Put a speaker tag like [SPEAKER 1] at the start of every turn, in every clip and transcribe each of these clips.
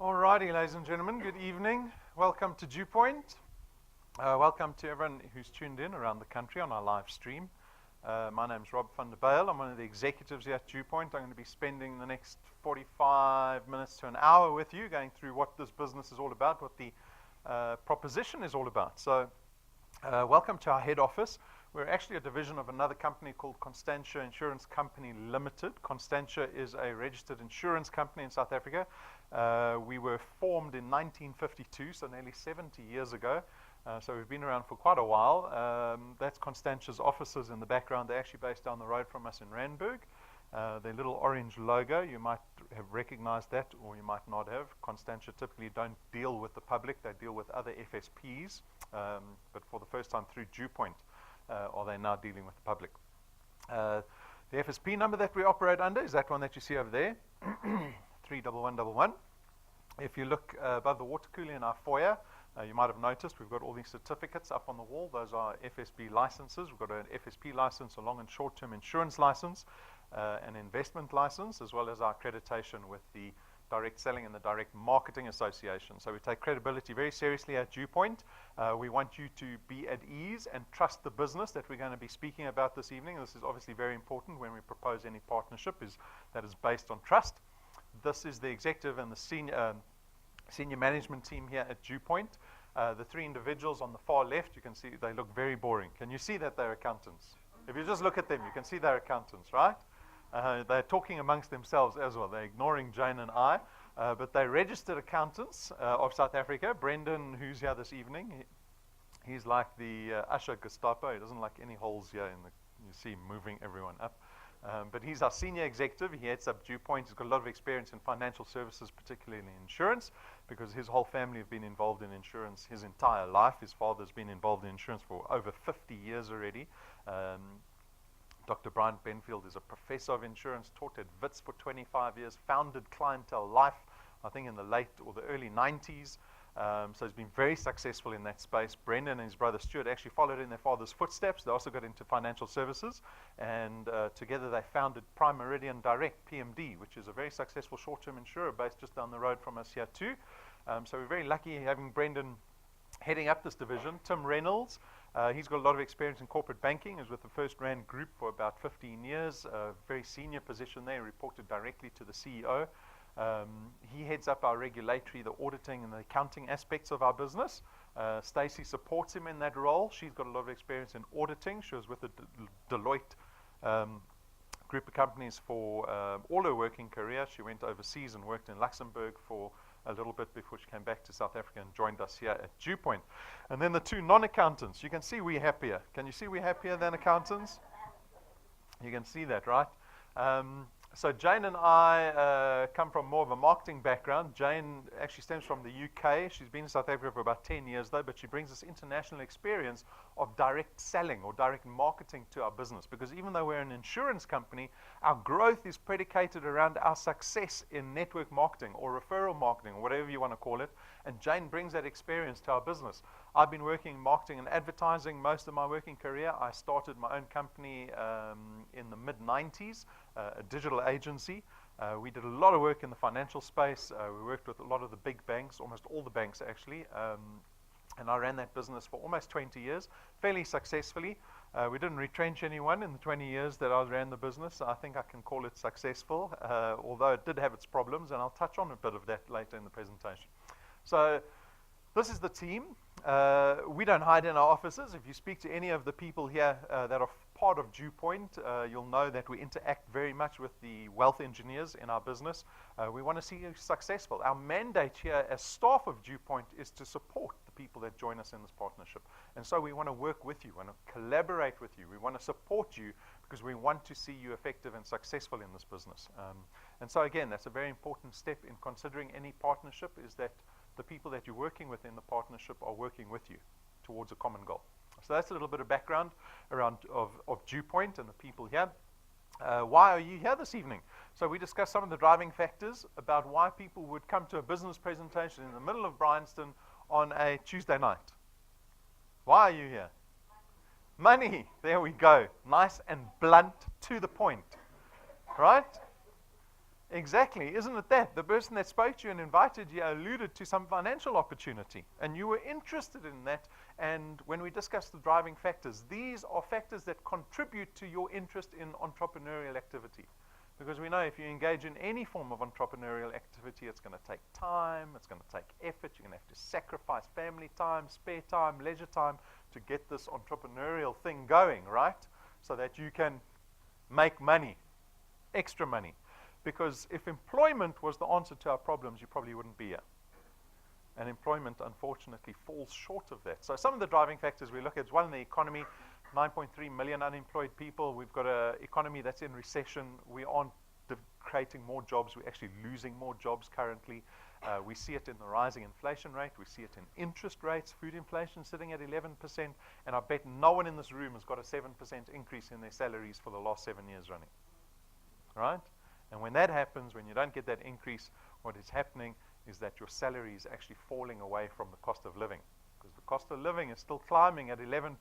[SPEAKER 1] Alrighty, ladies and gentlemen, good evening. Welcome to DuePoint. Welcome to everyone who's tuned in around the country on our live stream. My name's Rob van der Bijl. I'm one of the executives here at DuePoint. I'm going to be spending the next 45 minutes to an hour with you, going through what this business is all about, what the proposition is all about. So, welcome to our head office. We're actually a division of another company called Constantia Insurance Company Limited. Constantia is a registered insurance company in South Africa. We were formed in 1952, so nearly 70 years ago. So we've been around for quite a while. That's Constantia's offices in the background. They're actually based down the road from us in Randburg. Their little orange logo, you might have recognized that or you might not have. Constantia typically don't deal with the public. They deal with other FSPs. But for the first time through DuePoint, are they now dealing with the public. The FSP number that we operate under is that one that you see over there, 31111. If you look above the water cooler in our foyer, you might have noticed we've got all these certificates up on the wall. Those are FSP licenses. We've got an FSP license, a long and short-term insurance license, an investment license, as well as our accreditation with the Direct Selling and the Direct Marketing Association. So we take credibility very seriously at DuePoint. We want you to be at ease and trust the business that we're going to be speaking about this evening. This is obviously very important when we propose any partnership, that is based on trust. This is the executive and the senior management team here at DuePoint. The three individuals on the far left, you can see they look very boring. Can you see that they're accountants? If you just look at them, you can see they're accountants, right? They're talking amongst themselves as well. They're ignoring Jane and I, but they're registered accountants of South Africa. Brendan, who's here this evening, he's like the usher Gestapo. He doesn't like any holes here you see him moving everyone up. But he's our senior executive. He heads up DuePoint. He's got a lot of experience in financial services, particularly in insurance, because his whole family have been involved in insurance his entire life. His father's been involved in insurance for over 50 years already. Dr. Brian Benfield is a professor of insurance, taught at Wits for 25 years, founded Clientele Life, I think in the late or the early 90s. So he's been very successful in that space. Brendan and his brother Stuart actually followed in their father's footsteps. They also got into financial services, and together they founded Prime Meridian Direct, PMD, which is a very successful short-term insurer based just down the road from us here too. So we're very lucky having Brendan heading up this division. Tim Reynolds, he's got a lot of experience in corporate banking. He was with the First Rand Group for about 15 years, a very senior position there, reported directly to the CEO. He heads up our regulatory, the auditing and the accounting aspects of our business. Stacey supports him in that role. She's got a lot of experience in auditing. She was with the Deloitte group of companies for all her working career. She went overseas and worked in Luxembourg for a little bit before she came back to South Africa and joined us here at DuePoint. And then the two non-accountants. You can see we're happier. Can you see we're happier than accountants? You can see that, right? So Jane and I come from more of a marketing background. Jane actually stems from the UK. She's been in South Africa for about 10 years though, but she brings us international experience of direct selling or direct marketing to our business, because even though we're an insurance company, our growth is predicated around our success in network marketing or referral marketing or whatever you want to call it, and Jane brings that experience to our business. I've been working in marketing and advertising most of my working career. I started my own company in the mid-90s, a digital agency. We did a lot of work in the financial space. We worked with a lot of the big banks, almost all the banks actually, and I ran that business for almost 20 years, fairly successfully. We didn't retrench anyone in the 20 years that I ran the business. I think I can call it successful, although it did have its problems, and I'll touch on a bit of that later in the presentation. So this is the team. We don't hide in our offices. If you speak to any of the people here that are part of DuePoint, you'll know that we interact very much with the wealth engineers in our business. We want to see you successful. Our mandate here as staff of DuePoint is to support the people that join us in this partnership. And so we want to work with you, we want to collaborate with you, we want to support you, because we want to see you effective and successful in this business. And so again, that's a very important step in considering any partnership, is that the people that you're working with in the partnership are working with you towards a common goal. So that's a little bit of background around of DuePoint and the people here. Why are you here this evening? So we discussed some of the driving factors about why people would come to a business presentation in the middle of Bryanston on a Tuesday night. Why are you here? Money. There we go. Nice and blunt, to the point. Right? Exactly, isn't it that? The person that spoke to you and invited you alluded to some financial opportunity, and you were interested in that. And when we discussed the driving factors, these are factors that contribute to your interest in entrepreneurial activity. Because we know if you engage in any form of entrepreneurial activity, it's going to take time, it's going to take effort, you're going to have to sacrifice family time, spare time, leisure time to get this entrepreneurial thing going, right? So that you can make money, extra money. Because if employment was the answer to our problems, you probably wouldn't be here. And employment, unfortunately, falls short of that. So some of the driving factors we look at is one, the economy, 9.3 million unemployed people. We've got an economy that's in recession. We aren't creating more jobs. We're actually losing more jobs currently. We see it in the rising inflation rate. We see it in interest rates, food inflation sitting at 11%. And I bet no one in this room has got a 7% increase in their salaries for the last 7 years running. Right? And when that happens, when you don't get that increase, what is happening is that your salary is actually falling away from the cost of living. Because the cost of living is still climbing at 11%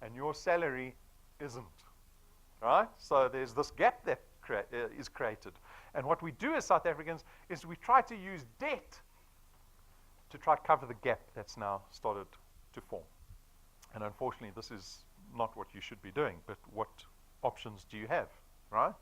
[SPEAKER 1] and your salary isn't. Right? So there's this gap that is created. And what we do as South Africans is we try to use debt to try to cover the gap that's now started to form. And unfortunately, this is not what you should be doing, but what options do you have, right?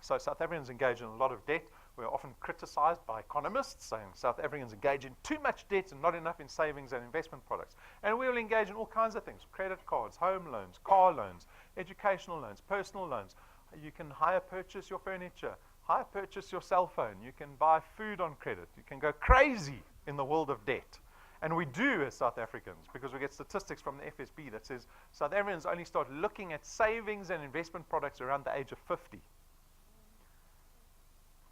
[SPEAKER 1] So South Africans engage in a lot of debt. We're often criticized by economists saying South Africans engage in too much debt and not enough in savings and investment products. And we will engage in all kinds of things: credit cards, home loans, car loans, educational loans, personal loans. You can hire purchase your furniture, hire purchase your cell phone. You can buy food on credit. You can go crazy in the world of debt. And we do as South Africans, because we get statistics from the FSB that says South Africans only start looking at savings and investment products around the age of 50.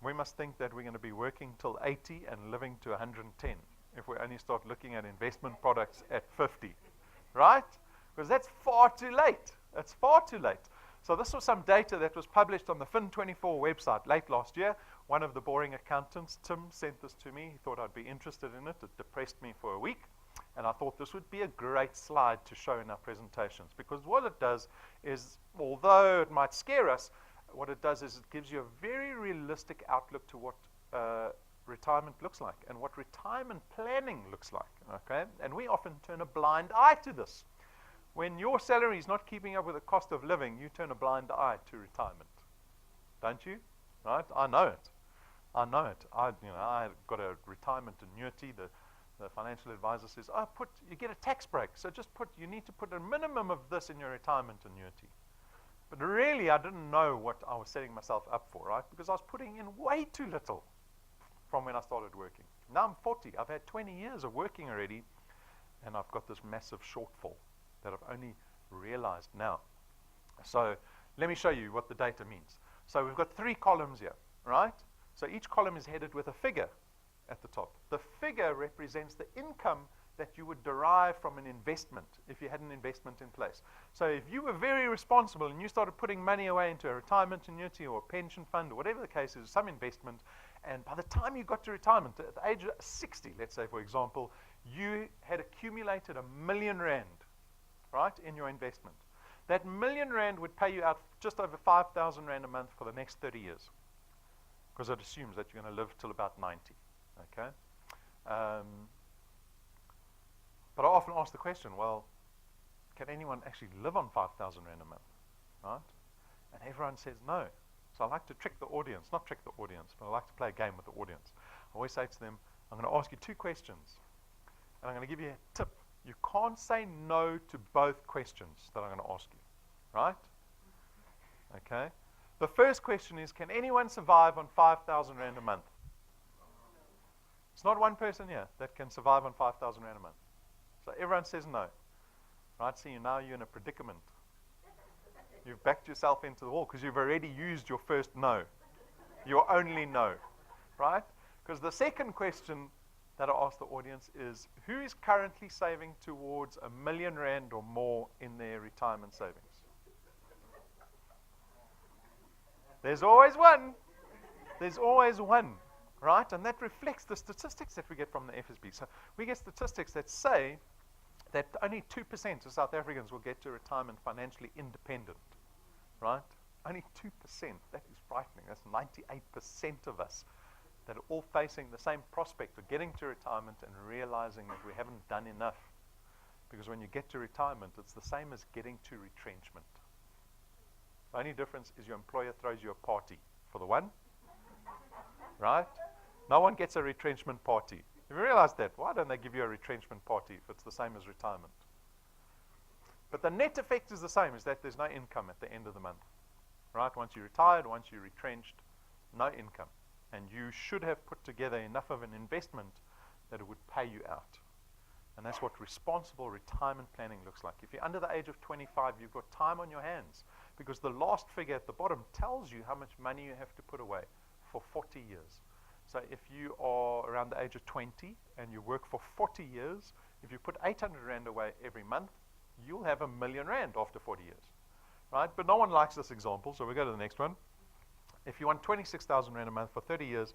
[SPEAKER 1] We must think that we're going to be working till 80 and living to 110 if we only start looking at investment products at 50, right? Because that's far too late. That's far too late. So this was some data that was published on the Fin24 website late last year. One of the boring accountants, Tim, sent this to me. He thought I'd be interested in it. It depressed me for a week. And I thought this would be a great slide to show in our presentations. Because what it does is, although it might scare us, what it does is it gives you a very realistic outlook to what retirement looks like and what retirement planning looks like. Okay? And we often turn a blind eye to this. When your salary is not keeping up with the cost of living, you turn a blind eye to retirement. Don't you? Right? I know it. I know it. I got a retirement annuity. The financial advisor says, you get a tax break. So you need to put a minimum of this in your retirement annuity. But really, I didn't know what I was setting myself up for, right? Because I was putting in way too little from when I started working. Now I'm 40. I've had 20 years of working already, and I've got this massive shortfall that I've only realized now. So let me show you what the data means. So we've got 3 columns here, right? So each column is headed with a figure at the top. The figure represents the income that you would derive from an investment if you had an investment in place. So if you were very responsible and you started putting money away into a retirement annuity or a pension fund or whatever the case is, some investment, and by the time you got to retirement, at the age of 60, let's say, for example, you had accumulated R1 million, right, in your investment. That R1 million would pay you out just over 5,000 Rand a month for the next 30 years, because it assumes that you're going to live till about 90. Okay? But I often ask the question, well, can anyone actually live on 5,000 Rand a month? Right? And everyone says no. So I like to trick the audience, not trick the audience, but I like to play a game with the audience. I always say to them, I'm going to ask you 2 questions, and I'm going to give you a tip. You can't say no to both questions that I'm going to ask you, right? Okay. The first question is, can anyone survive on 5,000 Rand a month? It's not one person here that can survive on 5,000 Rand a month. So everyone says no, right? So now you're in a predicament. You've backed yourself into the wall because you've already used your first no, your only no, right? Because the second question that I ask the audience is, who is currently saving towards R1 million or more in their retirement savings? There's always one. There's always one, right? And that reflects the statistics that we get from the FSB. So we get statistics that say that only 2% of South Africans will get to retirement financially independent, right? Only 2%. That is frightening. That's 98% of us that are all facing the same prospect of getting to retirement and realizing that we haven't done enough. Because when you get to retirement, it's the same as getting to retrenchment. The only difference is your employer throws you a party for the one, right? No one gets a retrenchment party. Have you realized that? Why don't they give you a retrenchment party if it's the same as retirement? But the net effect is the same, is that there's no income at the end of the month, right? Once you're retired, once you're retrenched, no income. And you should have put together enough of an investment that it would pay you out. And that's what responsible retirement planning looks like. If you're under the age of 25, you've got time on your hands, because the last figure at the bottom tells you how much money you have to put away for 40 years. So if you are around the age of 20 and you work for 40 years, if you put 800 Rand away every month, you'll have R1 million after 40 years, right? But no one likes this example, so we go to the next one. If you want 26,000 Rand a month for 30 years,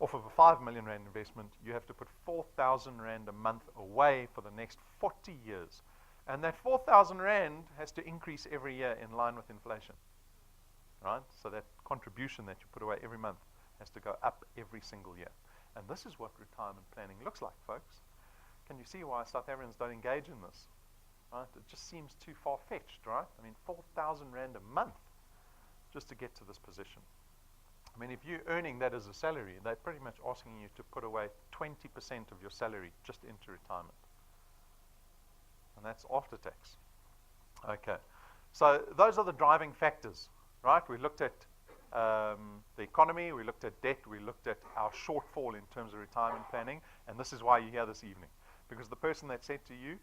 [SPEAKER 1] off of a 5 million Rand investment, you have to put 4,000 Rand a month away for the next 40 years. And that 4,000 Rand has to increase every year in line with inflation, right? So that contribution that you put away every month has to go up every single year. And this is what retirement planning looks like, folks. Can you see why South Africans don't engage in this? Right? It just seems too far-fetched, right? I mean, 4,000 Rand a month just to get to this position. I mean, if you're earning that as a salary, they're pretty much asking you to put away 20% of your salary just into retirement. And that's after tax. Okay. So those are the driving factors, right? We looked at the economy, we looked at debt, we looked at our shortfall in terms of retirement planning, and this is why you're here this evening. Because the person that said to you,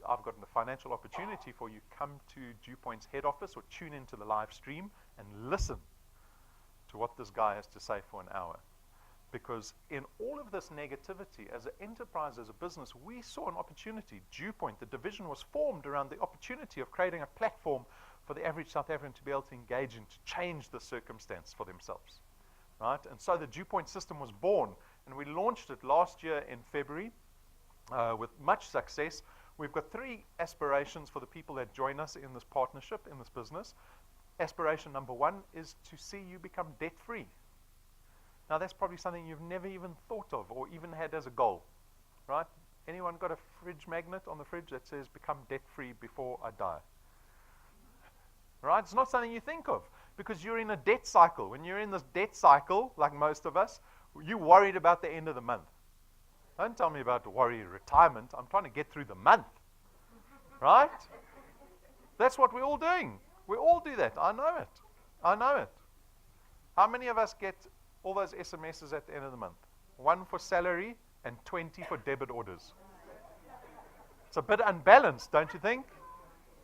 [SPEAKER 1] I've got a financial opportunity for you, come to DuePoint's head office or tune into the live stream and listen to what this guy has to say for an hour. Because in all of this negativity, as an enterprise, as a business, we saw an opportunity. DuePoint, the division, was formed around the opportunity of creating a platform for the average South African to be able to engage in, to change the circumstance for themselves, right? And so the DuePoint system was born, and we launched it last year in February with much success. We've got 3 aspirations for the people that join us in this partnership, in this business. Aspiration number 1 is to see you become debt-free. Now, that's probably something you've never even thought of or even had as a goal, right? Anyone got a fridge magnet on the fridge that says, become debt-free before I die? Right? It's not something you think of because you're in a debt cycle. When you're in this debt cycle, like most of us, you're worried about the end of the month. Don't tell me about worry retirement. I'm trying to get through the month, right? That's what we're all doing. We all do that. I know it. I know it. How many of us get all those SMSs at the end of the month? 1 for salary and 20 for debit orders. It's a bit unbalanced, don't you think?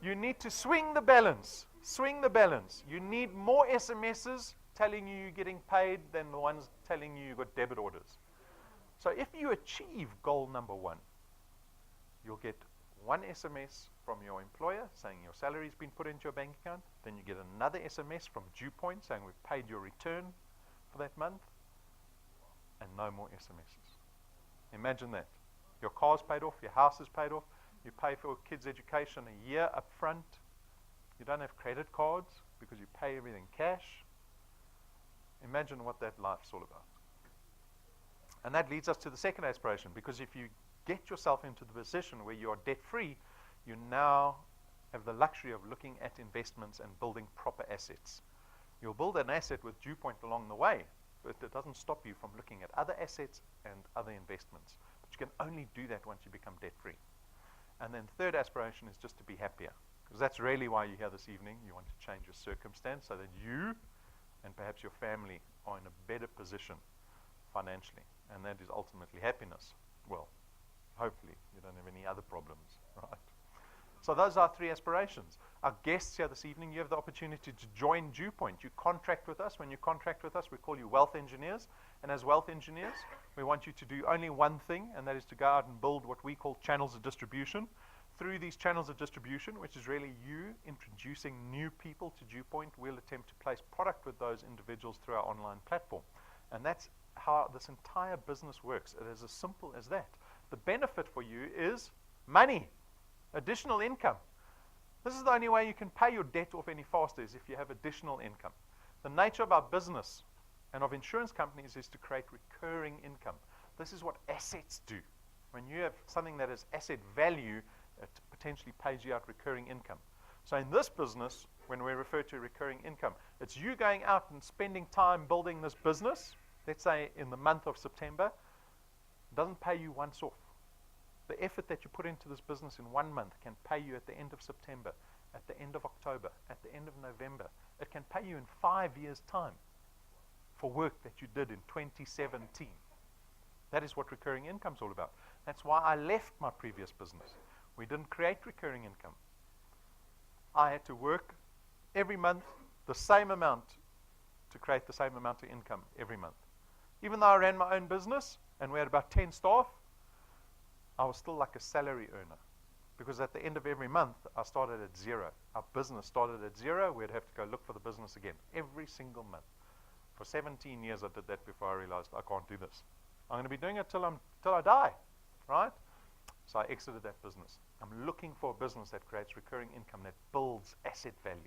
[SPEAKER 1] You need to swing the balance. Swing the balance. You need more SMSs telling you you're getting paid than the ones telling you got debit orders. So if you achieve goal number 1, you'll get 1 SMS from your employer saying your salary's been put into your bank account. Then you get another SMS from DuePoint saying we've paid your return for that month, and no more SMSs. Imagine that. Your car's paid off, your house is paid off, you pay for your kids' education a year up front. You don't have credit cards because you pay everything cash. Imagine what that life's all about. And that leads us to the second aspiration, because if you get yourself into the position where you are debt-free, you now have the luxury of looking at investments and building proper assets. You'll build an asset with DuePoint along the way, but it doesn't stop you from looking at other assets and other investments. But you can only do that once you become debt-free. And then the third aspiration is just to be happier, because that's really why you're here this evening. You want to change your circumstance so that you and perhaps your family are in a better position financially, and that is ultimately happiness. Well, hopefully you don't have any other problems, right? So those are 3 aspirations. Our guests here this evening, you have the opportunity to join DuePoint. You contract with us. When you contract with us, we call you wealth engineers. And as wealth engineers, we want you to do only one thing, and that is to go out and build what we call channels of distribution. Through these channels of distribution, which is really you introducing new people to DuePoint, we'll attempt to place product with those individuals through our online platform. And that's how this entire business works. It is as simple as that. The benefit for you is money, additional income. This is the only way you can pay your debt off any faster, is if you have additional income. The nature of our business and of insurance companies is to create recurring income. This is what assets do. When you have something that is asset value, it potentially pays you out recurring income. So in this business, when we refer to recurring income, it's you going out and spending time building this business, let's say in the month of September, it doesn't pay you once off. The effort that you put into this business in 1 month can pay you at the end of September, at the end of October, at the end of November. It can pay you in 5 years' time for work that you did in 2017. That is what recurring income is all about. That's why I left my previous business. We didn't create recurring income. I had to work every month the same amount to create the same amount of income every month. Even though I ran my own business and we had about 10 staff, I was still like a salary earner. Because at the end of every month, I started at zero. Our business started at zero. We'd have to go look for the business again every single month. For 17 years, I did that before I realized I can't do this. I'm going to be doing it till I die, right? So I exited that business. I'm looking for a business that creates recurring income, that builds asset value.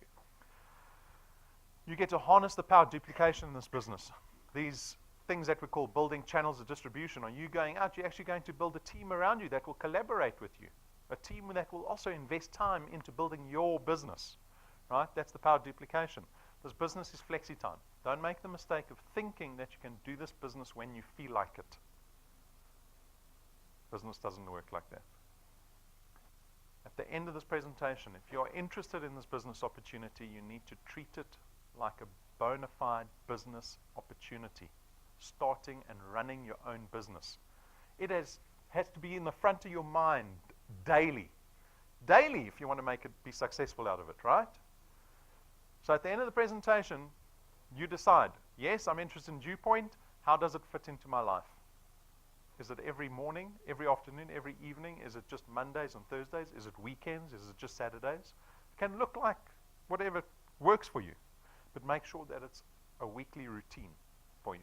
[SPEAKER 1] You get to harness the power of duplication in this business. These things that we call building channels of distribution. Are you going out? You're actually going to build a team around you that will collaborate with you. A team that will also invest time into building your business, right? That's the power of duplication. This business is flexi time. Don't make the mistake of thinking that you can do this business when you feel like it. Business doesn't work like that. At the end of this presentation, if you're interested in this business opportunity, you need to treat it like a bona fide business opportunity, starting and running your own business. It has to be in the front of your mind daily. Daily, if you want to make it be successful out of it, right? So at the end of the presentation, you decide, yes, I'm interested in DuePoint. How does it fit into my life? Is it every morning, every afternoon, every evening? Is it just Mondays and Thursdays? Is it weekends? Is it just Saturdays? It can look like whatever works for you, but make sure that it's a weekly routine for you.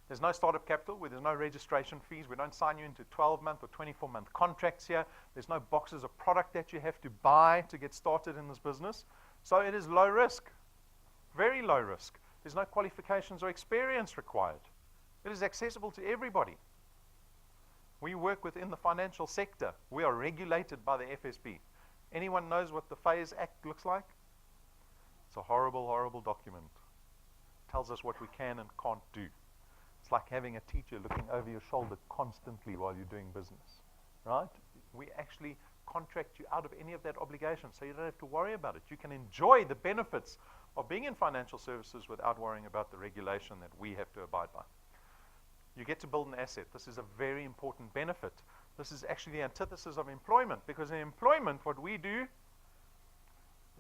[SPEAKER 1] There's no startup capital, where there's no registration fees. We don't sign you into 12-month or 24-month contracts here. There's no boxes of product that you have to buy to get started in this business. So it is low risk, very low risk. There's no qualifications or experience required. It is accessible to everybody. We work within the financial sector. We are regulated by the FSB. Anyone knows what the FAIS Act looks like? It's a horrible, horrible document. It tells us what we can and can't do. It's like having a teacher looking over your shoulder constantly while you're doing business, right? We actually contract you out of any of that obligation, so you don't have to worry about it. You can enjoy the benefits of being in financial services without worrying about the regulation that we have to abide by. You get to build an asset. This is a very important benefit. This is actually the antithesis of employment, because in employment, what we do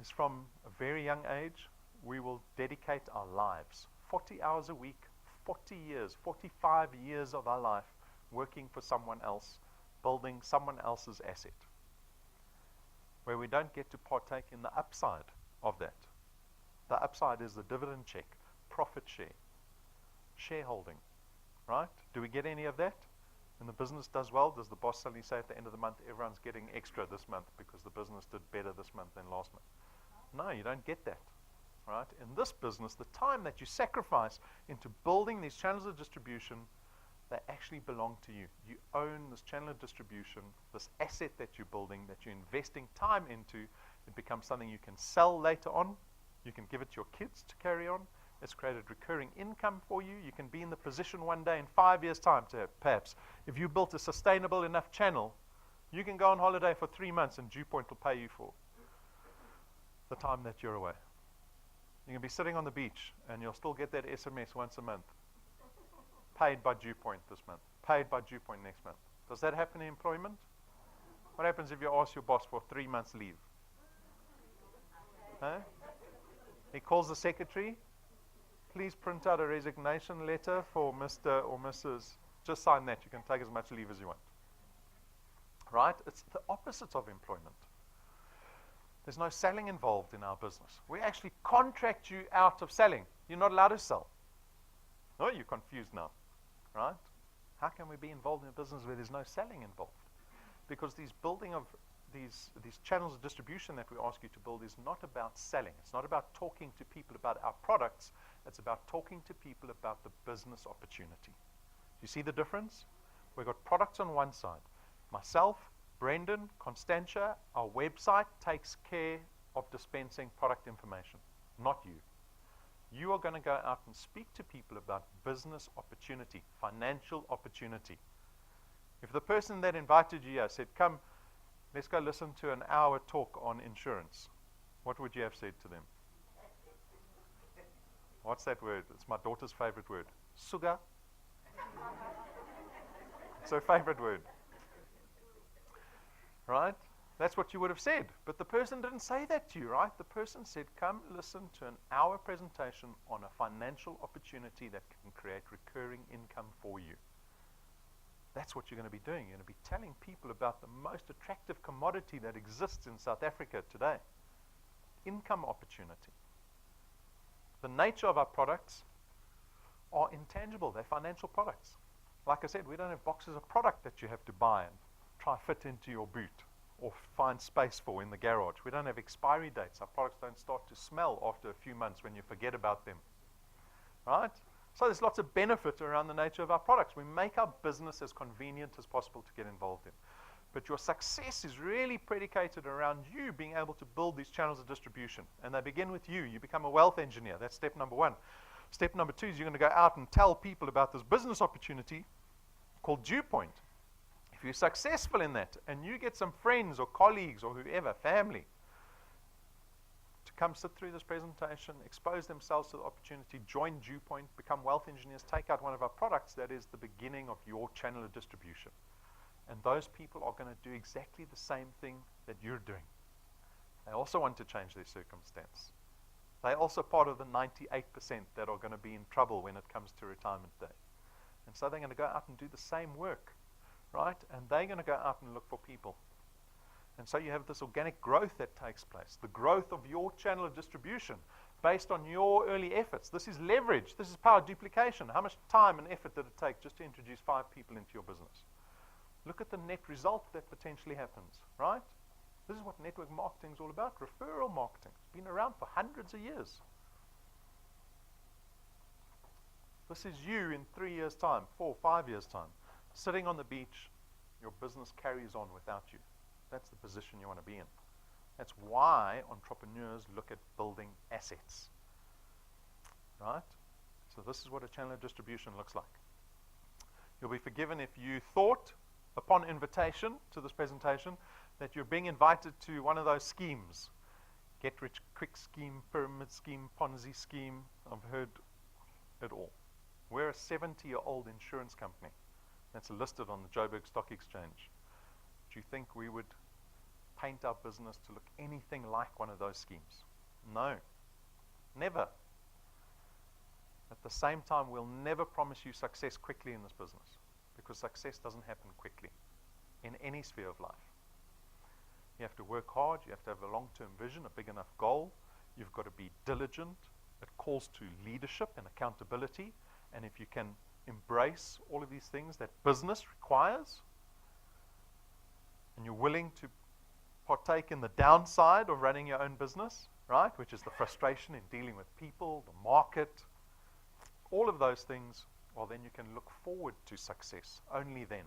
[SPEAKER 1] is from a very young age, we will dedicate our lives, 40 hours a week, 40 years, 45 years of our life working for someone else, building someone else's asset, where we don't get to partake in the upside of that. The upside is the dividend check, profit share, shareholding, right? Do we get any of that? When the business does well, does the boss suddenly say at the end of the month, everyone's getting extra this month because the business did better this month than last month? No, you don't get that. Right? In this business, the time that you sacrifice into building these channels of distribution, they actually belong to you. You own this channel of distribution, this asset that you're building, that you're investing time into. It becomes something you can sell later on. You can give it to your kids to carry on. It's created recurring income for you. You can be in the position one day in 5 years' time to have, perhaps, if you built a sustainable enough channel, you can go on holiday for 3 months and DuePoint will pay you for the time that you're away. You can be sitting on the beach and you'll still get that SMS once a month. Paid by DuePoint this month. Paid by DuePoint next month. Does that happen in employment? What happens if you ask your boss for 3 months leave? Huh? He calls the secretary. Please print out a resignation letter for Mr. or Mrs. Just sign that. You can take as much leave as you want. Right? It's the opposite of employment. There's no selling involved in our business. We actually contract you out of selling. You're not allowed to sell. Oh, you're confused now, right? How can we be involved in a business where there's no selling involved? Because these building of these channels of distribution that we ask you to build is not about selling. It's not about talking to people about our products. It's about talking to people about the business opportunity. Do you see the difference? We've got products on one side. Myself, Brendan, Constantia, our website takes care of dispensing product information, not you. You are going to go out and speak to people about business opportunity, financial opportunity. If the person that invited you here said, come, let's go listen to an hour talk on insurance, what would you have said to them? What's that word? It's my daughter's favorite word. Sugar. It's her favorite word. Right? That's what you would have said. But the person didn't say that to you, right? The person said, come listen to an hour presentation on a financial opportunity that can create recurring income for you. That's what you're going to be doing. You're going to be telling people about the most attractive commodity that exists in South Africa today. Income opportunity. The nature of our products are intangible. They're financial products. Like I said, we don't have boxes of product that you have to buy and try fit into your boot or find space for in the garage. We don't have expiry dates. Our products don't start to smell after a few months when you forget about them. Right? So there's lots of benefit around the nature of our products. We make our business as convenient as possible to get involved in. But your success is really predicated around you being able to build these channels of distribution. And they begin with you. You become a wealth engineer. That's step number one. Step number two is you're going to go out and tell people about this business opportunity called DuePoint. If you're successful in that and you get some friends or colleagues or whoever, family, to come sit through this presentation, expose themselves to the opportunity, join DuePoint, become wealth engineers, take out one of our products, that is the beginning of your channel of distribution. And those people are going to do exactly the same thing that you're doing. They also want to change their circumstance. They're also part of the 98% that are going to be in trouble when it comes to retirement day. And so they're going to go out and do the same work, right? And they're going to go out and look for people. And so you have this organic growth that takes place, the growth of your channel of distribution based on your early efforts. This is leverage. This is power duplication. How much time and effort did it take just to introduce 5 people into your business? Look at the net result that potentially happens, right? This is what network marketing is all about, referral marketing. It's been around for hundreds of years. This is you in 3 years' time, 4, 5 years' time, sitting on the beach. Your business carries on without you. That's the position you want to be in. That's why entrepreneurs look at building assets, right? So this is what a channel of distribution looks like. You'll be forgiven if you thought, upon invitation to this presentation, that you're being invited to one of those schemes. Get-rich-quick scheme, pyramid scheme, Ponzi scheme. I've heard it all. We're a 70-year-old insurance company that's listed on the Joburg Stock Exchange. Do you think we would paint our business to look anything like one of those schemes? No. Never. At the same time, we'll never promise you success quickly in this business, because success doesn't happen quickly in any sphere of life. You have to work hard. You have to have a long-term vision, a big enough goal. You've got to be diligent. It calls to leadership and accountability. And if you can embrace all of these things that business requires, and you're willing to partake in the downside of running your own business, right, which is the frustration in dealing with people, the market, all of those things, well, then you can look forward to success. Only then.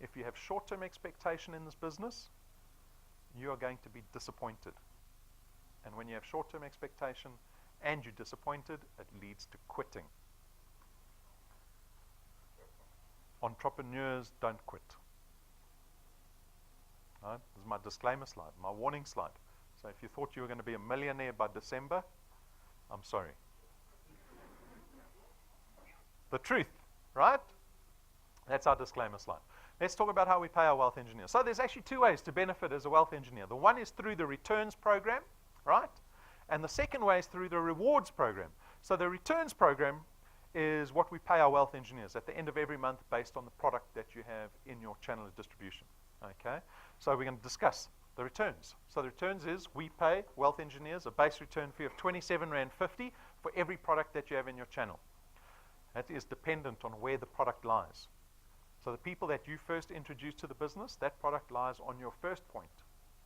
[SPEAKER 1] If you have short-term expectation in this business, you are going to be disappointed. And when you have short-term expectation and you're disappointed, it leads to quitting. Entrepreneurs don't quit. Right? This is my disclaimer slide, my warning slide. So if you thought you were going to be a millionaire by December, I'm sorry. The truth, right? That's our disclaimer slide. Let's talk about how we pay our wealth engineers. So there's actually 2 ways to benefit as a wealth engineer. The one is through the returns program, right? And the second way is through the rewards program. So the returns program is what we pay our wealth engineers at the end of every month based on the product that you have in your channel of distribution. Okay? So we're going to discuss the returns. So the returns is we pay wealth engineers a base return fee of 27.50 Rand for every product that you have in your channel. That is dependent on where the product lies. So the people that you first introduce to the business, that product lies on your first point.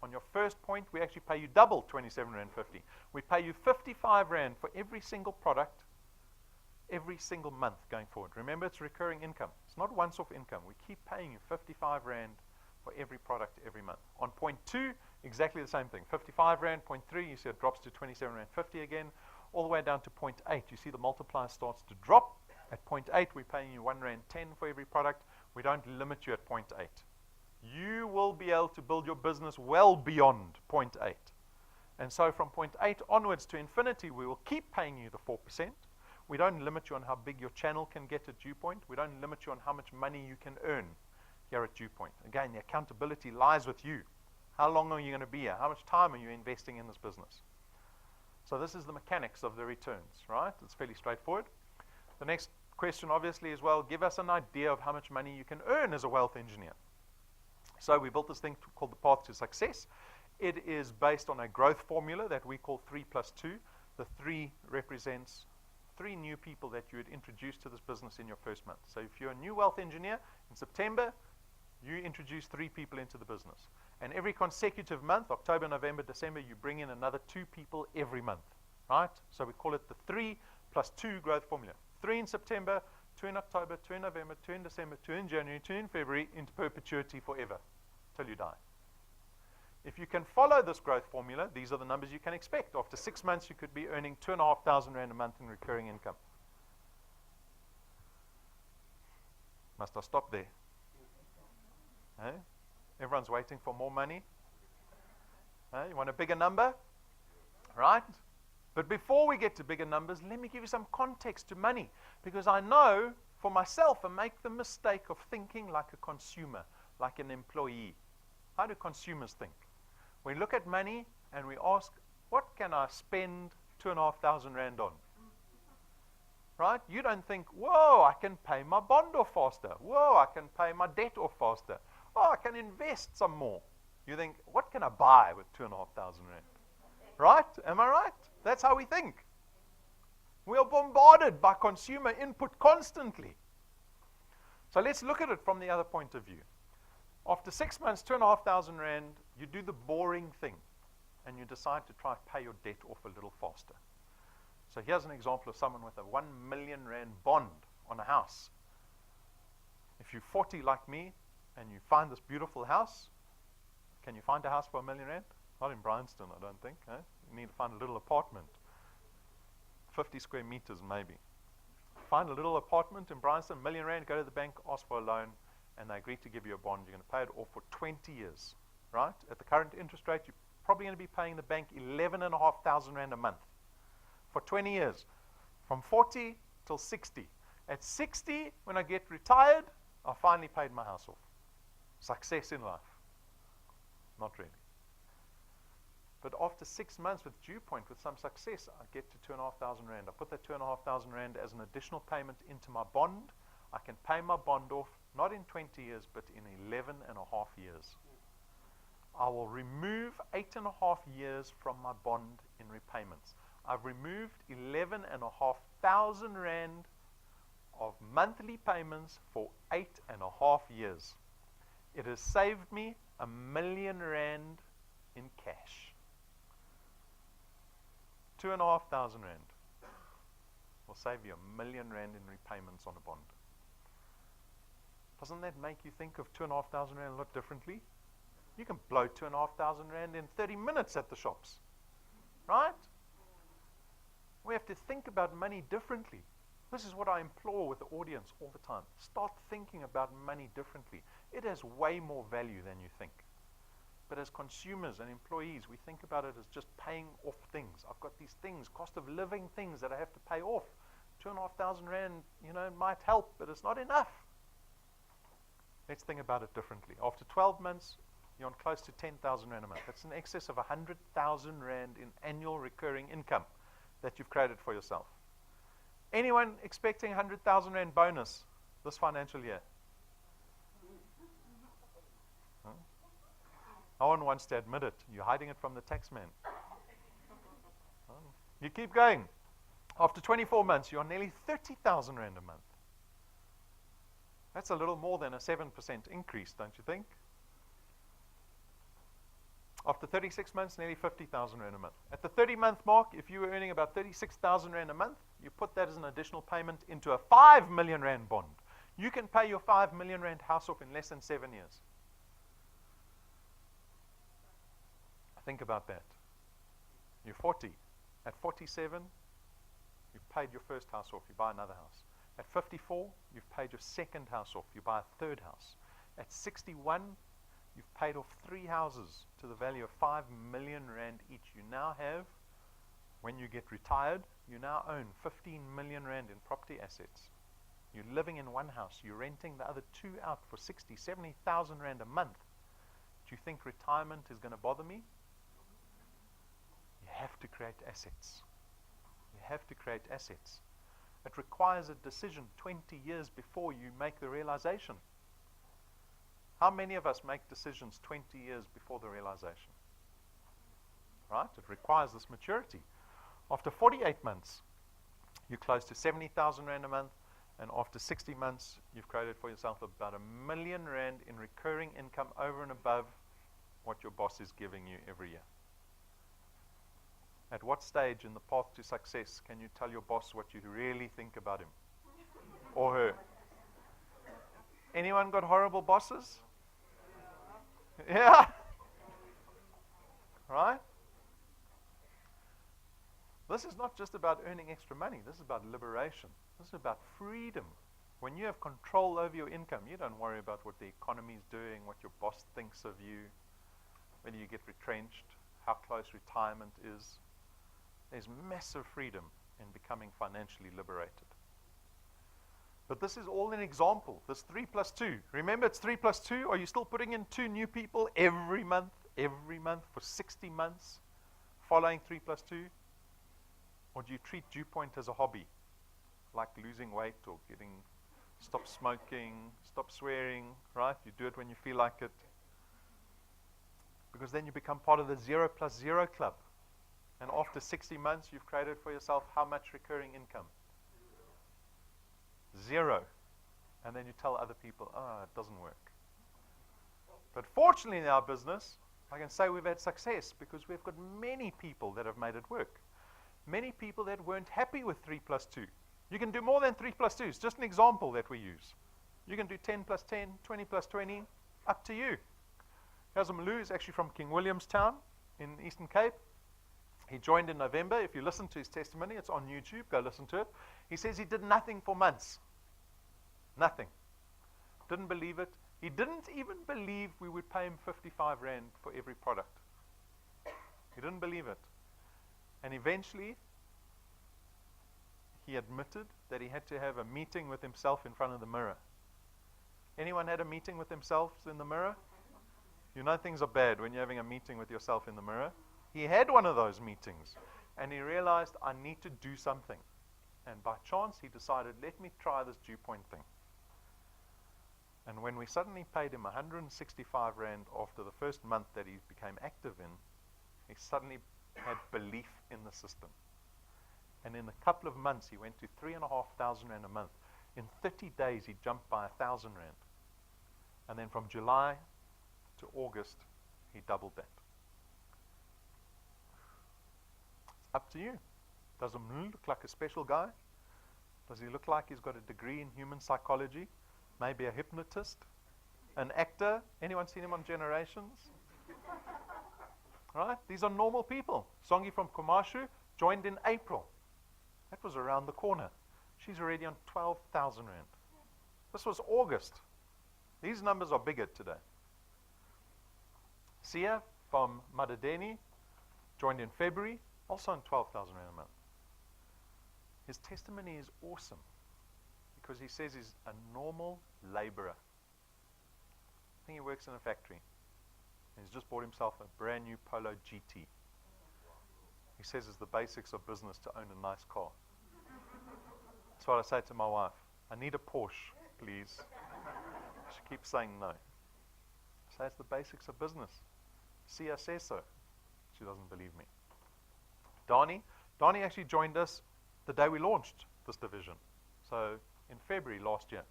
[SPEAKER 1] On your first point, we actually pay you double 27 Rand 50. We pay you 55 Rand for every single product, every single month going forward. Remember, it's recurring income. It's not once-off income. We keep paying you 55 Rand for every product every month. On point 2, exactly the same thing. 55 Rand. Point 3, you see it drops to 27 Rand 50 again. All the way down to point 8, you see the multiplier starts to drop. At point 8, we're paying you 1 Rand 10 for every product. We don't limit you at point 8. You will be able to build your business well beyond point 8. And so from point 8 onwards to infinity, we will keep paying you the 4%. We don't limit you on how big your channel can get at DuePoint. We don't limit you on how much money you can earn here at DuePoint. Again, the accountability lies with you. How long are you going to be here? How much time are you investing in this business? So this is the mechanics of the returns, right? It's fairly straightforward. The next question, obviously, is, well, give us an idea of how much money you can earn as a wealth engineer. So we built this thing called the Path to Success. It is based on a growth formula that we call 3 plus 2. The 3 represents 3 new people that you would introduce to this business in your first month. So if you're a new wealth engineer, in September, you introduce 3 people into the business. And every consecutive month, October, November, December, you bring in another 2 people every month, right? So we call it the 3 plus 2 growth formula. 3 in September, 2 in October, 2 in November, 2 in December, 2 in January, 2 in February, into perpetuity forever, till you die. If you can follow this growth formula, these are the numbers you can expect. After 6 months, you could be earning 2,500 Rand a month in recurring income. Must I stop there? Hey? Everyone's waiting for more money. Hey? You want a bigger number? Right? But before we get to bigger numbers, let me give you some context to money. Because I know, for myself, I make the mistake of thinking like a consumer, like an employee. How do consumers think? We look at money and we ask, what can I spend 2,500 Rand on? Right? You don't think, whoa, I can pay my bond off faster. Whoa, I can pay my debt off faster. Oh, I can invest some more. You think, what can I buy with 2,500 Rand? Right? Am I right? That's how we think. We are bombarded by consumer input constantly. So let's look at it from the other point of view. After 6 months, 2,500 Rand, you do the boring thing and you decide to try to pay your debt off a little faster. So here's an example of someone with a 1 million Rand bond on a house. If you're 40 like me and you find this beautiful house, can you find a house for 1 million Rand? Not in Bryanston, I don't think. Eh? You need to find a little apartment. 50 square meters maybe. Find a little apartment in Bryanston, 1 million Rand, go to the bank, ask for a loan, and they agree to give you a bond. You're going to pay it off for 20 years, right? At the current interest rate, you're probably going to be paying the bank 11,500 Rand a month for 20 years, from 40 till 60. At 60, when I get retired, I finally paid my house off. Success in life. Not really. But after 6 months with DuePoint, with some success, I get to 2,500 Rand. I put that 2,500 Rand as an additional payment into my bond. I can pay my bond off, not in 20 years, but in 11 and a half years. I will remove 8.5 years from my bond in repayments. I've removed 11,500 Rand of monthly payments for 8.5 years. It has saved me 1 million Rand in cash. 2,500 Rand will save you 1 million Rand in repayments on a bond. Doesn't that make you think of 2,500 Rand a lot differently? You can blow 2,500 Rand in 30 minutes at the shops, right? We have to think about money differently. This is what I implore with the audience all the time. Start thinking about money differently. It has way more value than you think. But as consumers and employees, we think about it as just paying off things. I've got these things, cost of living things that I have to pay off. 2,500 Rand, might help, but it's not enough. Let's think about it differently. After 12 months, you're on close to 10,000 Rand a month. That's in excess of 100,000 Rand in annual recurring income that you've created for yourself. Anyone expecting 100,000 Rand bonus this financial year? Huh? No one wants to admit it. You're hiding it from the tax man. You keep going. After 24 months, you're on nearly 30,000 Rand a month. That's a little more than a 7% increase, don't you think? After 36 months, nearly 50,000 Rand a month. At the 30-month mark, if you were earning about 36,000 Rand a month, you put that as an additional payment into a 5 million Rand bond. You can pay your 5 million Rand house off in less than 7 years. Think about that. You're 40. At 47, you've paid your first house off, you buy another house. At 54, you've paid your second house off, you buy a third house. At 61, you've paid off 3 houses to the value of 5 million Rand each. You now have, when you get retired, you now own 15 million Rand in property assets. You're living in one house, you're renting the other 2 out for 60, 70,000 Rand a month. Do you think retirement is going to bother me? You have to create assets. You have to create assets. It requires a decision 20 years before you make the realization. How many of us make decisions 20 years before the realization? Right? It requires this maturity. After 48 months, you're close to 70,000 Rand a month, and after 60 months, you've created for yourself about 1 million Rand in recurring income over and above what your boss is giving you every year. At what stage in the path to success can you tell your boss what you really think about him or her? Anyone got horrible bosses? Yeah. Right? This is not just about earning extra money. This is about liberation. This is about freedom. When you have control over your income, you don't worry about what the economy is doing, what your boss thinks of you, whether you get retrenched, how close retirement is. There's massive freedom in becoming financially liberated. But this is all an example. This 3 plus 2. Remember, it's 3 plus 2. Are you still putting in 2 new people every month for 60 months, following 3 plus 2? Or do you treat DuePoint as a hobby, like losing weight or stop smoking, stop swearing, right? You do it when you feel like it. Because then you become part of the 0 plus 0 club. And after 60 months, you've created for yourself how much recurring income? 0. And then you tell other people, it doesn't work. But fortunately in our business, I can say we've had success because we've got many people that have made it work. Many people that weren't happy with 3 plus 2. You can do more than 3 plus 2. It's just an example that we use. You can do 10 plus 10, 20 plus 20, up to you. Here's Mlu, is actually from King Williamstown in Eastern Cape. He joined in November. If you listen to his testimony, it's on YouTube. Go listen to it. He says he did nothing for months. Nothing. Didn't believe it. He didn't even believe we would pay him 55 Rand for every product. He didn't believe it. And eventually, he admitted that he had to have a meeting with himself in front of the mirror. Anyone had a meeting with themselves in the mirror? You know things are bad when you're having a meeting with yourself in the mirror. He had one of those meetings, and he realized, I need to do something. And by chance, he decided, let me try this DuePoint thing. And when we suddenly paid him 165 Rand after the first month that he became active in, he suddenly had belief in the system. And in a couple of months, he went to 3,500 Rand a month. In 30 days, he jumped by 1,000 Rand. And then from July to August, he doubled that. It's up to you. Does Mlu look like a special guy? Does he look like he's got a degree in human psychology? Maybe a hypnotist? An actor? Anyone seen him on Generations? Right? These are normal people. Songi from Kumashu joined in April. That was around the corner. She's already on 12,000 Rand. This was August. These numbers are bigger today. Sia from Madadeni joined in February, also on 12,000 Rand a month. His testimony is awesome because he says he's a normal laborer. I think he works in a factory. He's just bought himself a brand new Polo GT. He says it's the basics of business to own a nice car. That's what I say to my wife. I need a Porsche, please. She keeps saying no. I say it's the basics of business. Sia says so. She doesn't believe me. Donnie actually joined us the day we launched this division. So in February last year.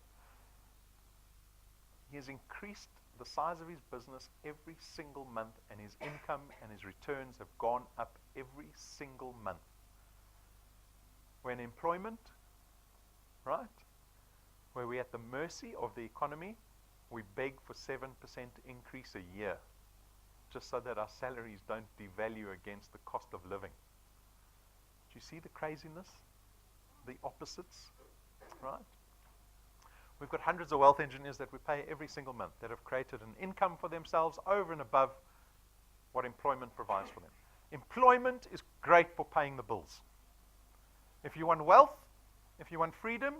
[SPEAKER 1] He has increased the size of his business every single month, and his income and his returns have gone up every single month. When employment, right, where we're at the mercy of the economy, we beg for 7% increase a year, just so that our salaries don't devalue against the cost of living. Do you see the craziness? The opposites, right? We've got hundreds of wealth engineers that we pay every single month that have created an income for themselves over and above what employment provides for them. Employment is great for paying the bills. If you want wealth, if you want freedom,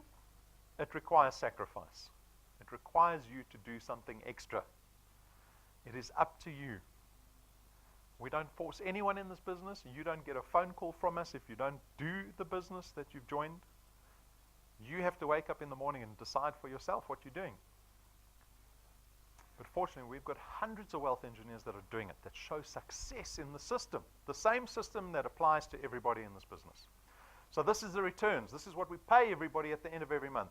[SPEAKER 1] it requires sacrifice. It requires you to do something extra. It is up to you. We don't force anyone in this business. You don't get a phone call from us if you don't do the business that you've joined. You have to wake up in the morning and decide for yourself what you're doing. But fortunately, we've got hundreds of wealth engineers that are doing it, that show success in the system, the same system that applies to everybody in this business. So this is the returns. This is what we pay everybody at the end of every month.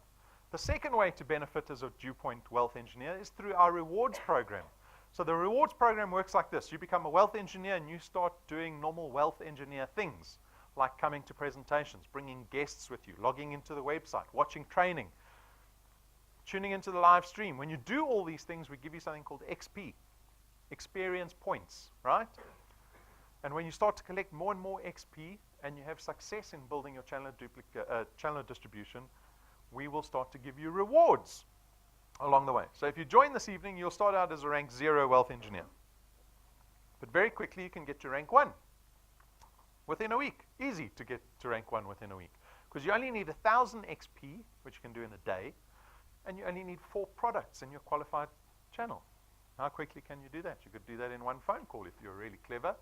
[SPEAKER 1] The second way to benefit as a DuePoint wealth engineer is through our rewards program. So the rewards program works like this. You become a wealth engineer and you start doing normal wealth engineer things, like coming to presentations, bringing guests with you, logging into the website, watching training, tuning into the live stream. When you do all these things, we give you something called XP, experience points, right? And when you start to collect more and more XP and you have success in building your channel distribution, we will start to give you rewards along the way. So if you join this evening, you'll start out as a rank 0 wealth engineer. But very quickly you can get to rank 1 within a week. Easy to get to rank 1 within a week. Because you only need 1,000 XP, which you can do in a day, and you only need 4 products in your qualified channel. How quickly can you do that? You could do that in one phone call if you're really clever.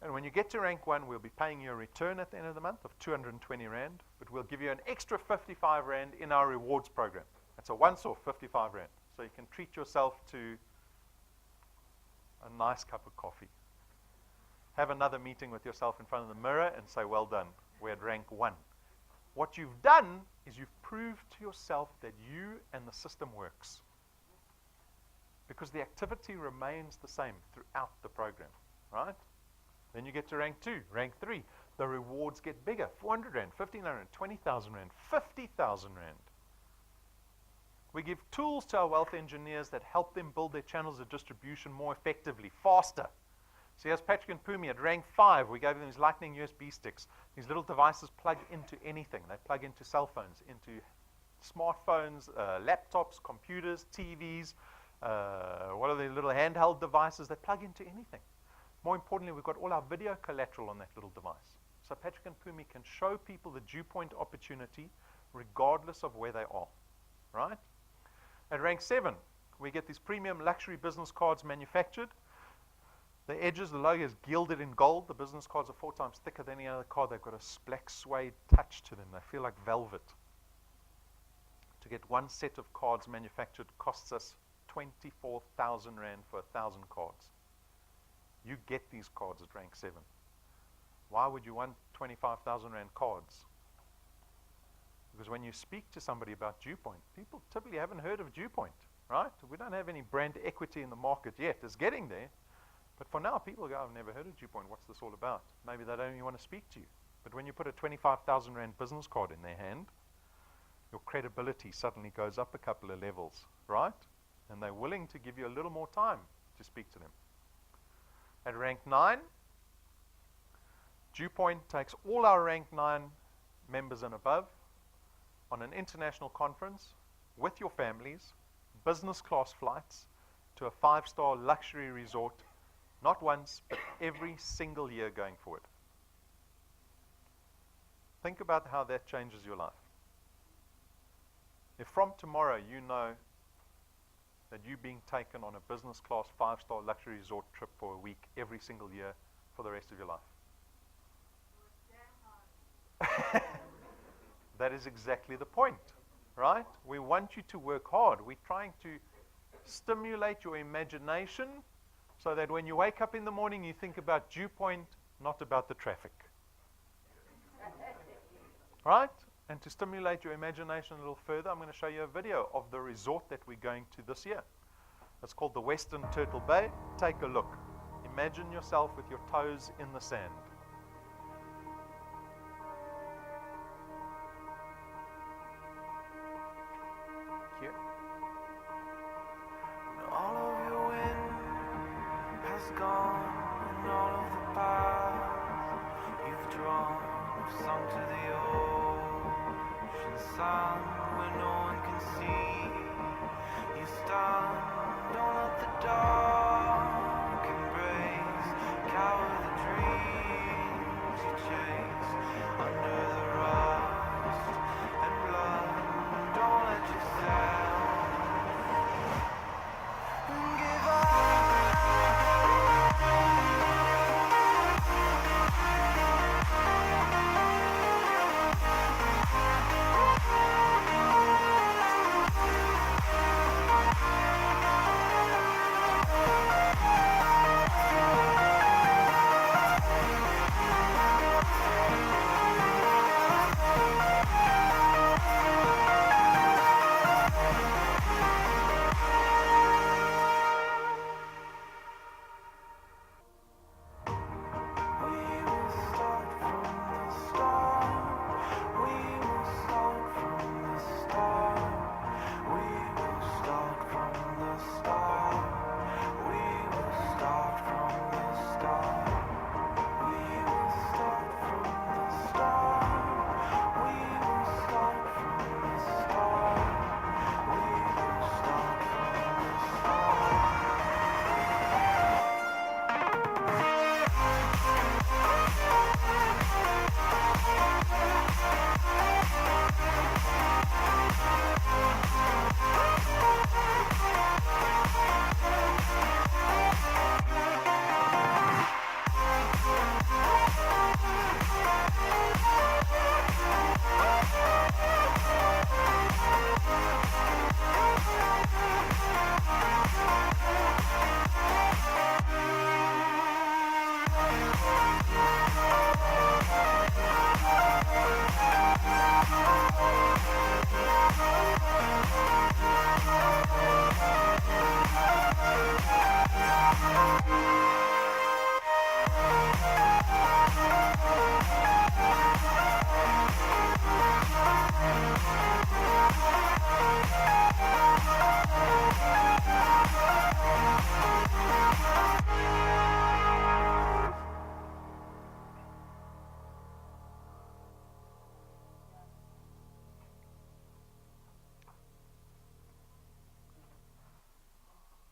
[SPEAKER 1] And when you get to rank 1, we'll be paying you a return at the end of the month of 220 Rand, but we'll give you an extra 55 Rand in our rewards program. That's a once-off 55 Rand. So you can treat yourself to a nice cup of coffee. Have another meeting with yourself in front of the mirror and say, well done, we're at rank 1. What you've done is you've proved to yourself that you and the system works. Because the activity remains the same throughout the program, right? Then you get to rank 2, rank 3. The rewards get bigger, 400 Rand, 1,500 Rand, 20,000 Rand, 50,000 Rand. We give tools to our wealth engineers that help them build their channels of distribution more effectively, faster. So here's Patrick and Pumi at rank 5. We gave them these lightning USB sticks. These little devices plug into anything. They plug into cell phones, into smartphones, laptops, computers, TVs. What are the little handheld devices? They plug into anything. More importantly, we've got all our video collateral on that little device. So Patrick and Pumi can show people the DuePoint opportunity regardless of where they are, right? At rank 7, we get these premium luxury business cards manufactured. The edges, the logo is gilded in gold. The business cards are 4 times thicker than any other card. They've got a black suede touch to them. They feel like velvet. To get one set of cards manufactured costs us 24,000 Rand for 1,000 cards. You get these cards at rank 7. Why would you want 25,000 Rand cards? Because when you speak to somebody about DuePoint, people typically haven't heard of DuePoint, right? We don't have any brand equity in the market yet. It's getting there. But for now, people go, I've never heard of DuePoint. What's this all about? Maybe they don't even want to speak to you. But when you put a 25,000 Rand business card in their hand, your credibility suddenly goes up a couple of levels, right? And they're willing to give you a little more time to speak to them. At rank 9, DuePoint takes all our rank 9 members and above on an international conference with your families, business class flights to a 5-star luxury resort, not once, but every single year going forward. Think about how that changes your life. If from tomorrow you know that you're being taken on a business class 5-star luxury resort trip for a week every single year for the rest of your life. That is exactly the point, right? We want you to work hard. We're trying to stimulate your imagination so that when you wake up in the morning, you think about DuePoint, not about the traffic. Right? And to stimulate your imagination a little further, I'm going to show you a video of the resort that we're going to this year. It's called the Western Turtle Bay. Take a look. Imagine yourself with your toes in the sand. Here.
[SPEAKER 2] All of your wind has gone, and all of the paths you've drawn have sunk to the ocean sun where no one can see. You stand on at the dark embrace, cower the dreams you chase under the rust and blood. Don't let yourself give up.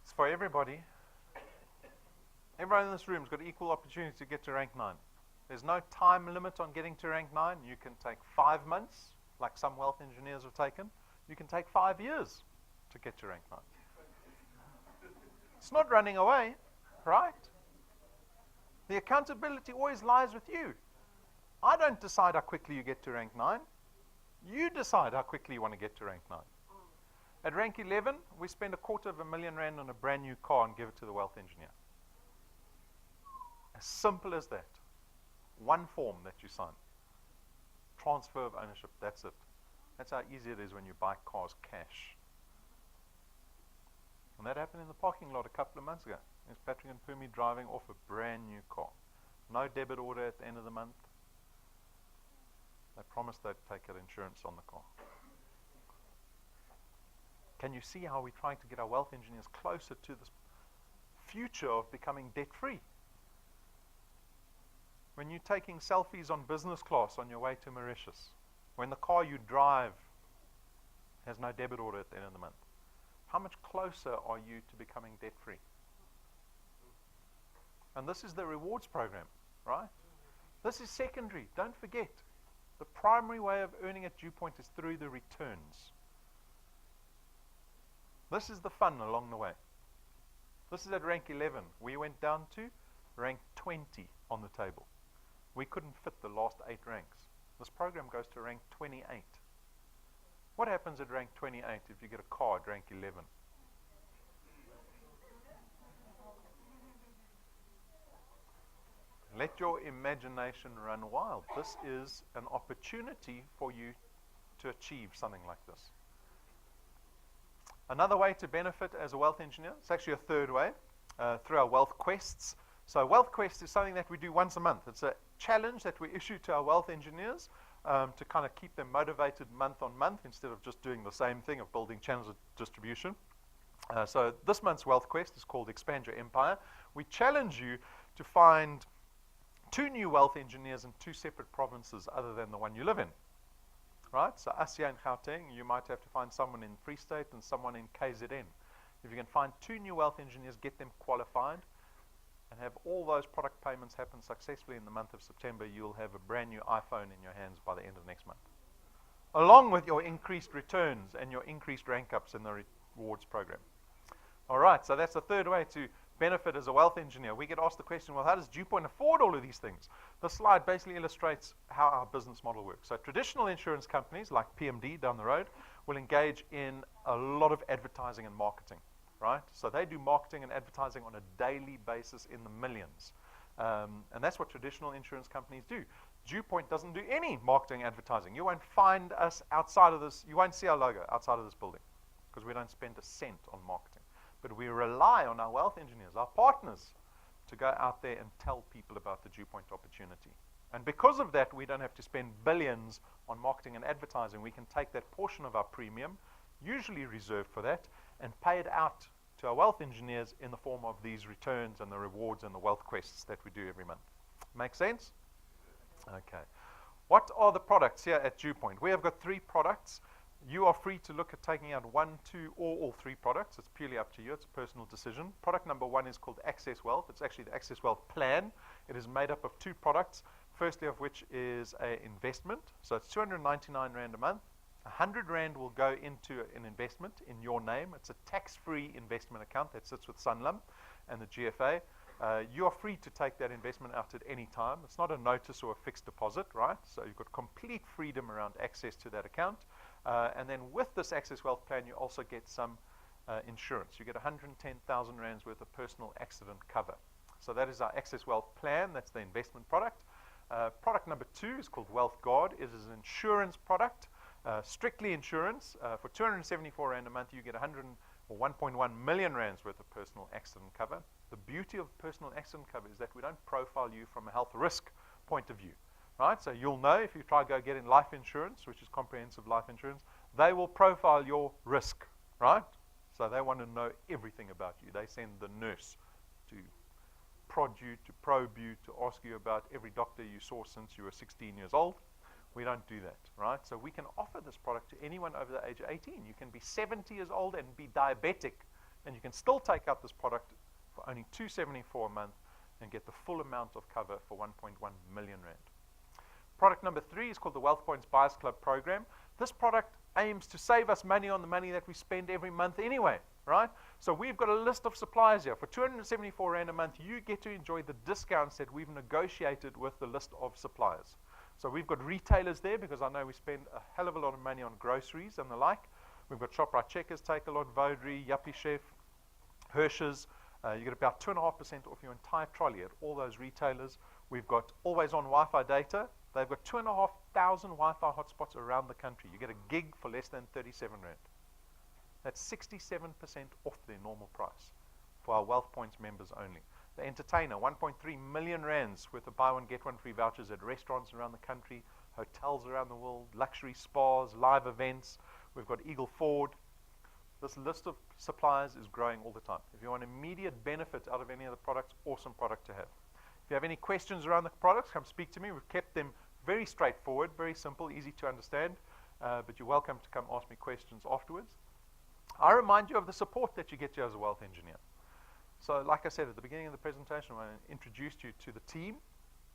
[SPEAKER 1] It's for everybody. Everyone in this room has got equal opportunity to get to rank 9. There's no time limit on getting to rank 9. You can take 5 months, like some wealth engineers have taken. You can take 5 years to get to rank 9. It's not running away, right? The accountability always lies with you. I don't decide how quickly you get to rank 9. You decide how quickly you want to get to rank 9. At rank 11, we spend R250,000 on a brand new car and give it to the wealth engineer. As simple as that. One form that you sign. Transfer of ownership, that's it. That's how easy it is when you buy cars cash. And that happened in the parking lot a couple of months ago. There's Patrick and Pumi driving off a brand new car. No debit order at the end of the month. They promised they'd take out insurance on the car. Can you see how we're trying to get our wealth engineers closer to this future of becoming debt-free? When you're taking selfies on business class on your way to Mauritius, when the car you drive has no debit order at the end of the month, how much closer are you to becoming debt-free? And this is the rewards program, right? This is secondary. Don't forget, the primary way of earning at DuePoint is through the returns. This is the fun along the way. This is at rank 11. We went down to rank 20 on the table. We couldn't fit the last 8 ranks. This program goes to rank 28. What happens at rank 28 if you get a car at rank 11? Let your imagination run wild. This is an opportunity for you to achieve something like this. Another way to benefit as a wealth engineer, it's actually a third way, through our wealth quests. So wealth quest is something that we do once a month. It's a challenge that we issue to our wealth engineers to kind of keep them motivated month on month instead of just doing the same thing of building channels of distribution. So this month's wealth quest is called Expand Your Empire. We challenge you to find 2 new wealth engineers in 2 separate provinces other than the one you live in. Right? So us here in Gauteng, you might have to find someone in Free State and someone in KZN. If you can find 2 new wealth engineers, get them qualified, and have all those product payments happen successfully in the month of September, you'll have a brand new iPhone in your hands by the end of next month. Along with your increased returns and your increased rank ups in the rewards program. All right, so that's the third way to benefit as a wealth engineer. We get asked the question, well, how does DuePoint afford all of these things? The slide basically illustrates how our business model works. So traditional insurance companies like PMD down the road will engage in a lot of advertising and marketing, right? So they do marketing and advertising on a daily basis in the millions. And that's what traditional insurance companies do. DuePoint doesn't do any marketing advertising. You won't find us outside of this, you won't see our logo outside of this building because we don't spend a cent on marketing. But we rely on our wealth engineers, our partners, to go out there and tell people about the DuePoint opportunity. And because of that, we don't have to spend billions on marketing and advertising. We can take that portion of our premium, usually reserved for that, and pay it out to our wealth engineers in the form of these returns and the rewards and the wealth quests that we do every month. Make sense? Okay. What are the products here at DuePoint? We have got 3 products. You are free to look at taking out 1, 2, or all 3 products. It's purely up to you. It's a personal decision. Product number 1 is called Access Wealth. It's actually the Access Wealth Plan. It is made up of 2 products, firstly of which is an investment. So it's 299 Rand a month. 100 Rand will go into an investment in your name. It's a tax-free investment account that sits with Sanlam and the GFA. You are free to take that investment out at any time. It's not a notice or a fixed deposit, right? So you've got complete freedom around access to that account. And then with this Access Wealth Plan, you also get some insurance. You get 110,000 Rands worth of personal accident cover. So that is our Access Wealth Plan. That's the investment product. Product number 2 is called Wealth Guard. It is an insurance product, strictly insurance. For 274 Rand a month, you get 1.1 million Rands worth of personal accident cover. The beauty of personal accident cover is that we don't profile you from a health risk point of view. Right? So you'll know if you try to go get in life insurance, which is comprehensive life insurance, they will profile your risk, right? So they want to know everything about you. They send the nurse to prod you, to probe you, to ask you about every doctor you saw since you were 16 years old. We don't do that, right? So we can offer this product to anyone over the age of 18. You can be 70 years old and be diabetic, and you can still take out this product for only $274 a month and get the full amount of cover for 1.1 million Rand. Product number 3 is called the Wealth Points Buyers Club program. This product aims to save us money on the money that we spend every month anyway, right? So we've got a list of suppliers here. For 274 Rand a month, you get to enjoy the discounts that we've negotiated with the list of suppliers. So we've got retailers there because I know we spend a hell of a lot of money on groceries and the like. We've got ShopRite Checkers, Take A Lot, Vodri, Yuppie Chef, Hirsch's. You get about 2.5% off your entire trolley at all those retailers. We've got always-on Wi-Fi data. They've got 2,500 Wi-Fi hotspots around the country. You get a gig for less than 37 Rand. That's 67% off their normal price for our Wealth Points members only. The Entertainer, 1.3 million Rands worth of buy one, get one free vouchers at restaurants around the country, hotels around the world, luxury spas, live events. We've got Eagle Ford. This list of suppliers is growing all the time. If you want immediate benefit out of any of the products, awesome product to have. If you have any questions around the products, come speak to me. We've kept them very straightforward, very simple, easy to understand, but you're welcome to come ask me questions afterwards. I remind you of the support that you get here as a wealth engineer. So like I said at the beginning of the presentation, when I introduced you to the team,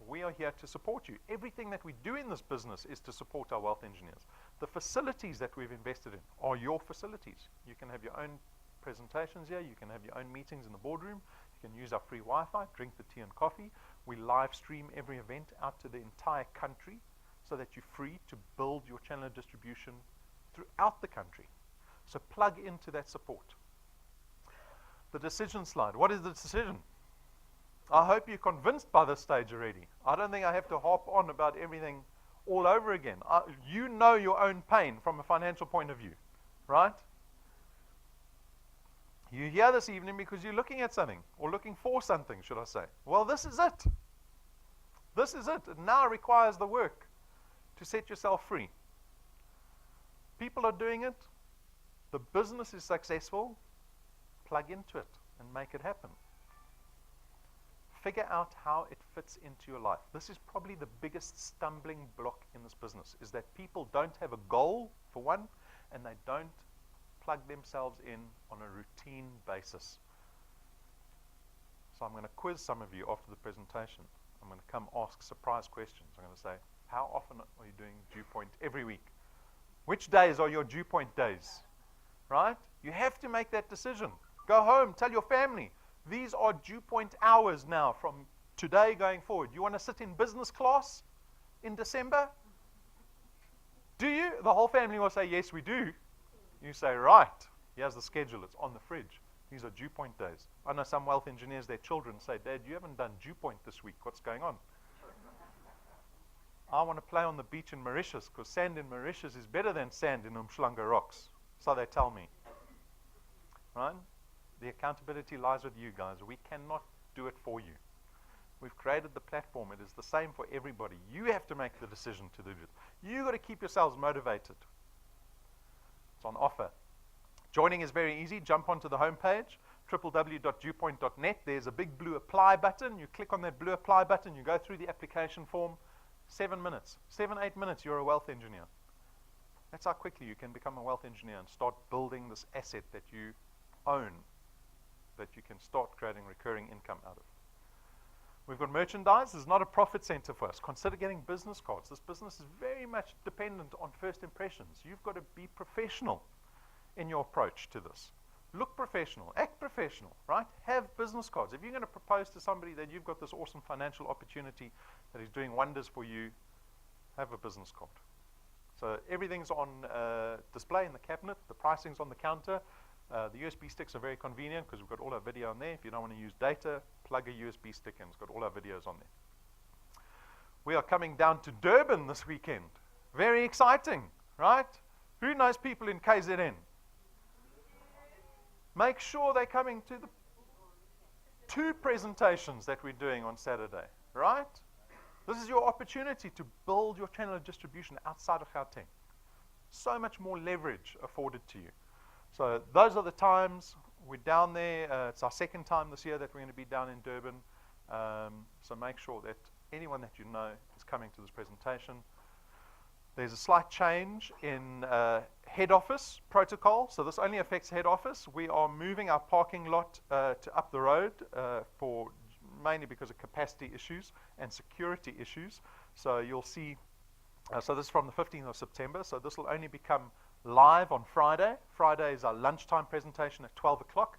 [SPEAKER 1] we are here to support you. Everything that we do in this business is to support our wealth engineers. The facilities that we've invested in are your facilities. You can have your own presentations here. You can have your own meetings in the boardroom. You can use our free Wi-Fi, drink the tea and coffee. We live stream every event out to the entire country so that you're free to build your channel of distribution throughout the country. So plug into that support. The decision slide. What is the decision? I hope you're convinced by this stage already. I don't think I have to harp on about everything all over again. You know your own pain from a financial point of view, right? You're here this evening because you're looking at something, or looking for something, should I say. Well, this is it. This is it. It now requires the work to set yourself free. People are doing it. The business is successful. Plug into it and make it happen. Figure out how it fits into your life. This is probably the biggest stumbling block in this business, is that people don't have a goal, for one, and they don't plug themselves in on a routine basis. So I'm going to quiz some of you after the presentation. I'm going to come ask surprise questions. I'm going to say, how often are you doing DuePoint every week? Which days are your DuePoint days? Right? You have to make that decision. Go home, tell your family, these are DuePoint hours now from today going forward. You want to sit in business class in December? Do you? The whole family will say, yes, we do. You say, right, here's the schedule. It's on the fridge. These are DuePoint days. I know some wealth engineers, their children say, Dad, you haven't done DuePoint this week. What's going on? I want to play on the beach in Mauritius because sand in Mauritius is better than sand in Umhlanga rocks. So they tell me. Right? The accountability lies with you guys. We cannot do it for you. We've created the platform. It is the same for everybody. You have to make the decision to do it. You've got to keep yourselves motivated. It's on offer. Joining is very easy. Jump onto the homepage, www.duepoint.net. There's a big blue apply button. You click on that blue apply button. You go through the application form. 7 minutes. 8 minutes, you're a wealth engineer. That's how quickly you can become a wealth engineer and start building this asset that you own, that you can start creating recurring income out of. We've got merchandise. This is not a profit center for us. Consider getting business cards. This business is very much dependent on first impressions. You've got to be professional in your approach to this. Look professional. Act professional, right? Have business cards. If you're going to propose to somebody that you've got this awesome financial opportunity that is doing wonders for you, have a business card. So everything's on display in the cabinet. The pricing's on the counter. The USB sticks are very convenient because we've got all our video on there. If you don't want to use data, plug a USB stick in. It's got all our videos on there. We are coming down to Durban this weekend. Very exciting, right? Who knows people in KZN? Make sure they're coming to the 2 presentations that we're doing on Saturday, right? This is your opportunity to build your channel of distribution outside of Gauteng. So much more leverage afforded to you. So those are the times. We're down there. It's our 2nd time this year that we're going to be down in Durban. So make sure that anyone that you know is coming to this presentation. There's a slight change in head office protocol. So this only affects head office. We are moving our parking lot to up the road for mainly because of capacity issues and security issues. So you'll see, so this is from the 15th of September. So this will only become live on Friday. Friday is our lunchtime presentation at 12 o'clock.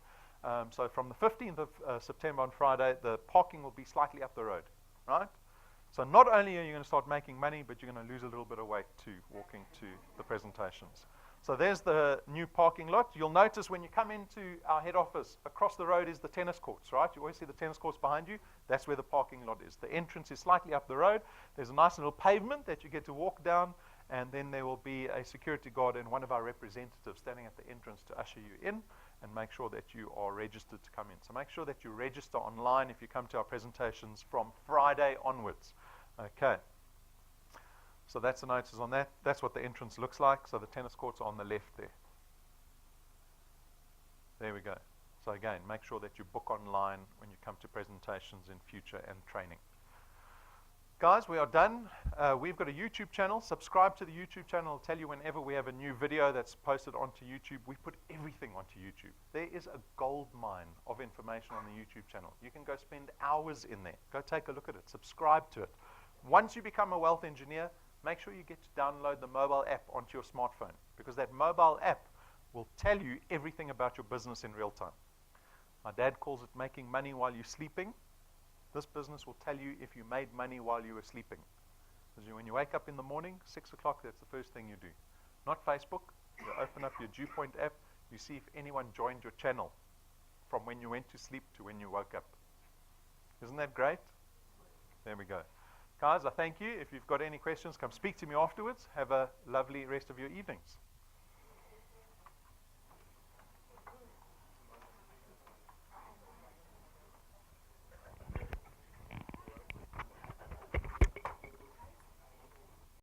[SPEAKER 1] So from the 15th of September on Friday, the parking will be slightly up the road, right? So not only are you going to start making money, but you're going to lose a little bit of weight too, walking to the presentations. So there's the new parking lot. You'll notice when you come into our head office, across the road is the tennis courts, right? You always see the tennis courts behind you. That's where the parking lot is. The entrance is slightly up the road. There's a nice little pavement that you get to walk down, and then there will be a security guard and one of our representatives standing at the entrance to usher you in and make sure that you are registered to come in. So make sure that you register online if you come to our presentations from Friday onwards. Okay. So that's the notice on that. That's what the entrance looks like. So the tennis courts are on the left there. There we go. So again, make sure that you book online when you come to presentations in future and training. Guys, we are done. We've got a YouTube channel. Subscribe to the YouTube channel. It'll tell you whenever we have a new video that's posted onto YouTube. We put everything onto YouTube. There is a gold mine of information on the YouTube channel. You can go spend hours in there. Go take a look at it. Subscribe to it. Once you become a wealth engineer, make sure you get to download the mobile app onto your smartphone, because that mobile app will tell you everything about your business in real time. My dad calls it making money while you're sleeping. This business will tell you if you made money while you were sleeping. Because when you wake up in the morning, 6 o'clock, that's the first thing you do. Not Facebook. You open up your DuePoint app. You see if anyone joined your channel from when you went to sleep to when you woke up. Isn't that great? There we go. Guys, I thank you. If you've got any questions, come speak to me afterwards. Have a lovely rest of your evenings.